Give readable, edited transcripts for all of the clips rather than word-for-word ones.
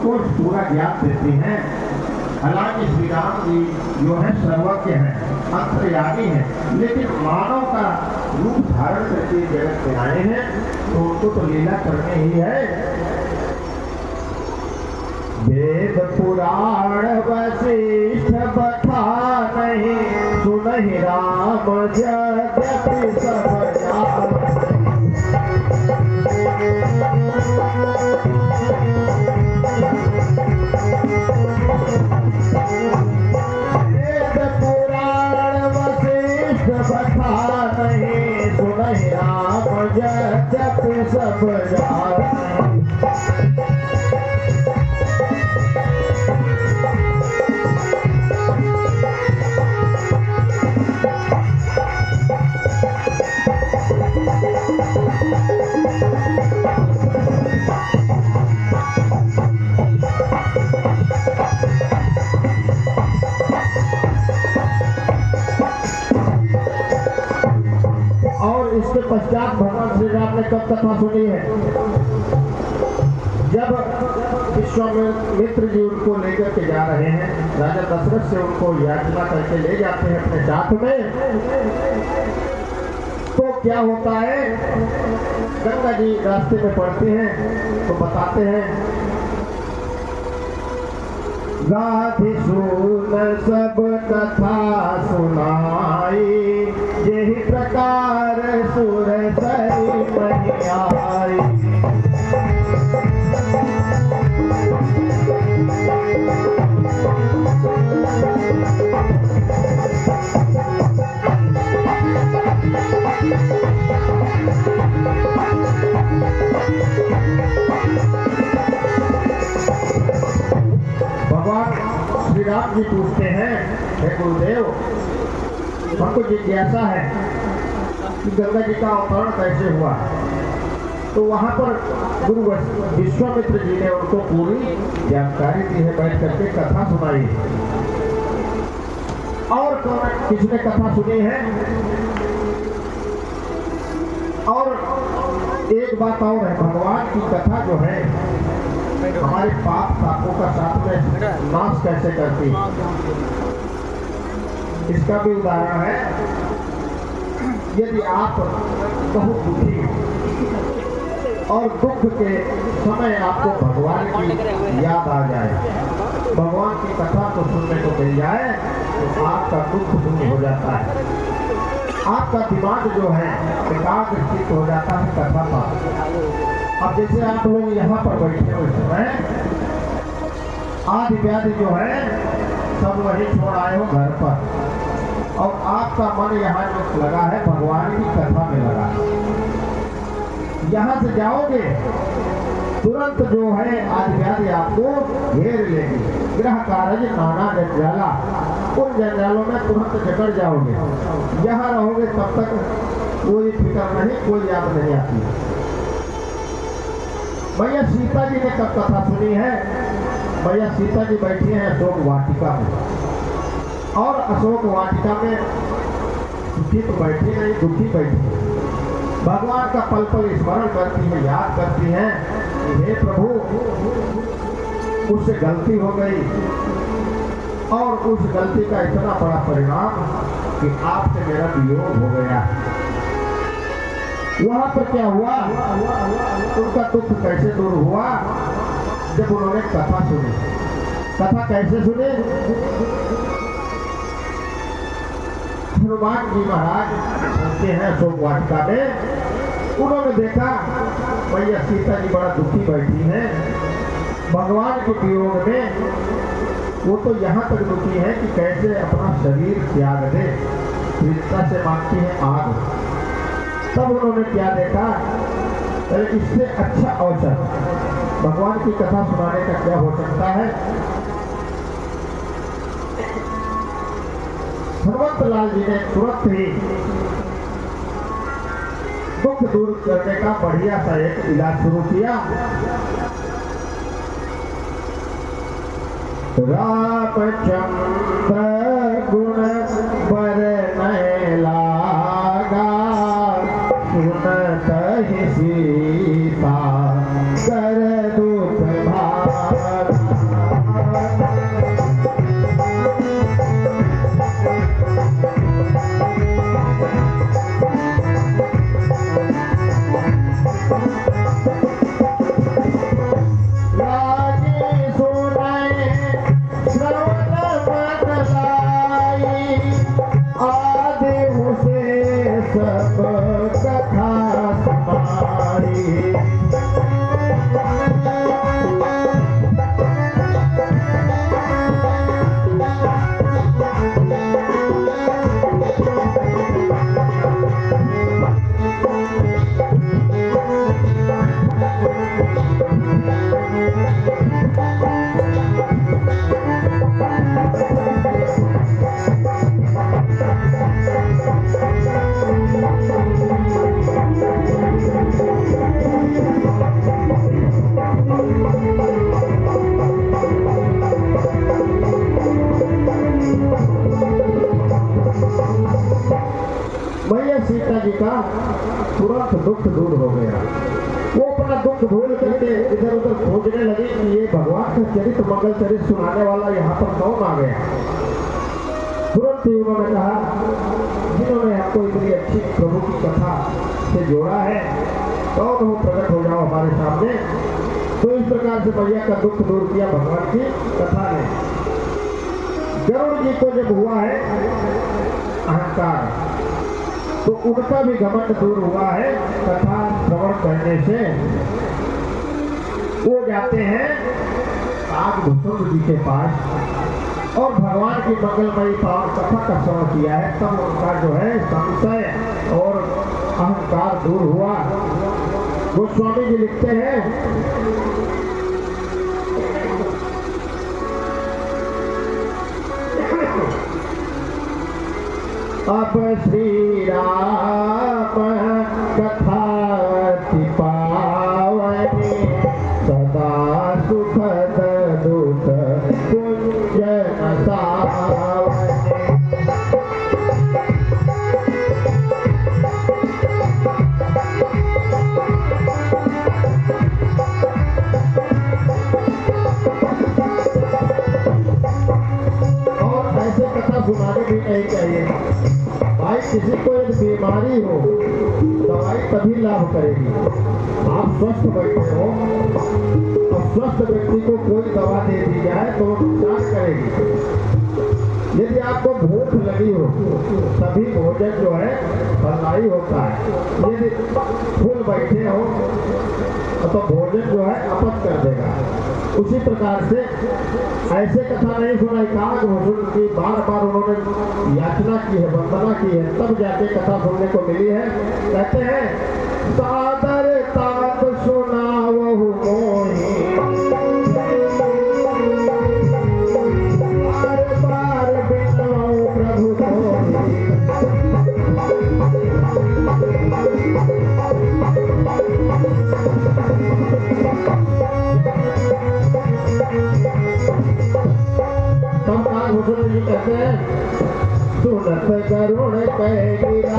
उनको पूरा ज्ञान देती हैं। हालांकि श्री राम जी जो है सर्वज्ञ हैं, अंतर्यामी हैं, लेकिन मानव का रूप धारण करके जगत में आए हैं, तो उनको तो लीला करनी ही है। वेद पुराण वशिष्ठ बता नहीं, सुनहि राम यद्यपि सब जान। वेद पुराण वशिष्ठ बता नहीं, सुनहि राम यद्यपि सब जान। इसके पश्चात भगवान श्री राम ने कब कथा सुनी है? जब विश्वामित्र जी उनको लेकर के जा रहे हैं, राजा दशरथ से उनको याचना करके ले जाते हैं अपने साथ में, तो क्या होता है, गंगा जी रास्ते में पड़ती हैं तो बताते हैं, गाधी सुन सब कथा सुनाई, यही प्रकार सुर सरी मही आई। भगवान श्री राम जी पूछते हैं, हे गुरुदेव, हमको जिज्ञासा है कि गंगा जी का अवतरण कैसे हुआ। तो वहां पर गुरु विश्वामित्र जी ने उनको पूरी जानकारी दी है, बैठ करके कथा सुनाई। और किसने कथा सुनी है? और एक बात और है, भगवान की कथा जो है हमारे पाप पापों का साथ में नाश कैसे करती है, इसका भी उदाहरण है। यदि आप बहुत दुखी और दुख के समय आपको भगवान की याद आ जाए, भगवान की कथा को सुनने को मिल जाए, तो आपका दुख दूर हो जाता है, आपका दिमाग जो है एकाग्रचित्त हो जाता है कथा पर। अब जैसे आप लोग यहाँ पर बैठे हुए समय आदि व्याधि जो है सब वही छोड़ आए हो घर पर, और आपका मन यहाँ जो लगा है भगवान की कथा में लगा। यहाँ से जाओगे तुरंत जो है आदि व्याधि आपको घेर लेगी, ग्रह कार्य नाना जंजाला, उन जंजालों में तुरंत जकड़ जाओगे। यहाँ रहोगे तब तक कोई फिक्र नहीं, कोई याद नहीं आती। भैया सीता जी ने कब कथा सुनी है? भैया सीता जी बैठी हैं अशोक वाटिका में, और अशोक वाटिका में सुखी तो बैठी नहीं, दुखी बैठी। भगवान का पल पल स्मरण करती है, याद करती हैं कि हे प्रभु, उससे गलती हो गई, और उस गलती का इतना बड़ा परिणाम कि आपसे मेरा वियोग हो गया। वहां पर क्या हुआ, उनका दुख कैसे दूर हुआ? जब उन्होंने कथा सुनी। कथा कैसे सुने? हनुमान जी महाराज पहुंचे हैं अशोक वाटिका में, उन्होंने देखा भैया सीता जी बड़ा दुखी बैठी हैं भगवान के वियोग में। वो तो यहाँ तक दुखी है कि कैसे अपना शरीर त्याग दे, सीता से मांगती है आग। तब उन्होंने क्या देखा, इससे अच्छा अवसर भगवान की कथा सुनाने का क्या हो सकता है। हनुमंत लाल जी ने तुरंत ही दुख दूर करने का बढ़िया सा एक इलाज शुरू किया। रामचंद्र गुण बरनै लागा, सुनत ही सीता कर दुख भागा। सीता जी का तुरंत दुख दूर हो गया। वो अपना दुख भूल करके इधर उधर खोजने लगे कि ये भगवान का चरित्र मंगल चरित्र सुनाने वाला यहाँ पर कौन आ गया। तुरंत ही उन्होंने कहा जिन्होंने हमको इतनी अच्छी प्रभु की कथा से जोड़ा है कौन हो, प्रकट हो जाओ हमारे सामने। तो इस प्रकार से मैया का दुख दूर किया भगवान की कथा ने। गरुड़ जी को जब हुआ है अहंकार तो उनका भी घमंड दूर हुआ है कथा श्रवण करने से। वो जाते हैं काकभूषुंड जी के पास और भगवान की मंगलमयी पावन कथा का श्रवण किया है। तब उनका जो है संशय और अहंकार दूर हुआ। गोस्वामी जी लिखते हैं अब श्री राम कथा पावनी सदा सुखद दुख कुंज सावनी। और ऐसे कथा सुनानी भी नहीं चाहिए भाई। किसी को एक बीमारी हो दवाई तभी लाभ करेगी। आप स्वस्थ बैठे हो और स्वस्थ व्यक्ति को कोई दवा दे दी जाए तो नुकसान करेगी। यदि आपको भूख लगी हो तभी भोजन जो है फलदायी होता है। यदि फूल बैठे हो तो भोजन जो है अपच कर देगा। उसी प्रकार से ऐसे कथा नहीं सुनाई। काकभूषुंड की बार बार उन्होंने याचना की है, वंदना की है, तब जाके कथा सुनने को मिली है। कहते हैं सादर तात सुनावहु मोहि बार बार बिनऊ प्रभु कोहि। तब काकभूषुंड जी कहते हैं सुनत गरुड़ कह गिरा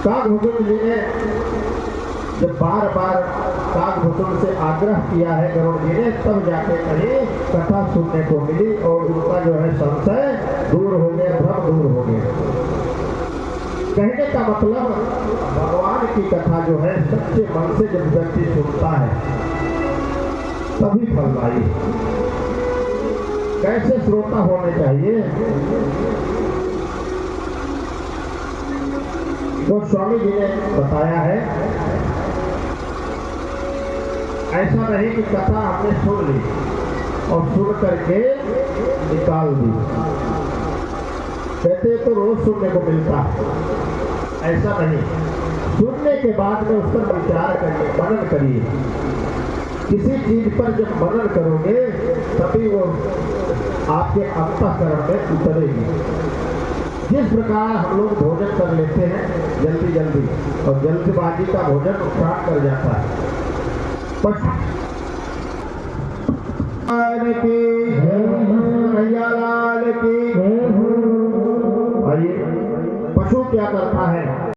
काकभूषुंड जी ने जब बार बार काकभूषुंड से आग्रह किया है गरुड़ जी ने तब जाके कहीं कथा सुनने को मिली और उनका जो है संशय दूर हो गया, भ्रम दूर हो गया। कहने का मतलब भगवान की कथा जो है सच्चे मन से जब व्यक्ति सुनता है तभी फलदायी। कैसे श्रोता होने चाहिए। गोस्वामी जी ने बताया है ऐसा नहीं कि कथा हमने सुन ली और सुन करके निकाल दी। कहते तो रोज सुनने को मिलता, ऐसा नहीं। सुनने के बाद में उस पर विचार करिए, मनन करिए। किसी चीज पर जब मनन करोगे तभी वो आपके अंतःकरण में उतरेगी। जिस प्रकार हम लोग भोजन कर लेते हैं जल्दी जल्दी और जल्दबाजी का भोजन नुकसान कर जाता है। पशु क्या करता है।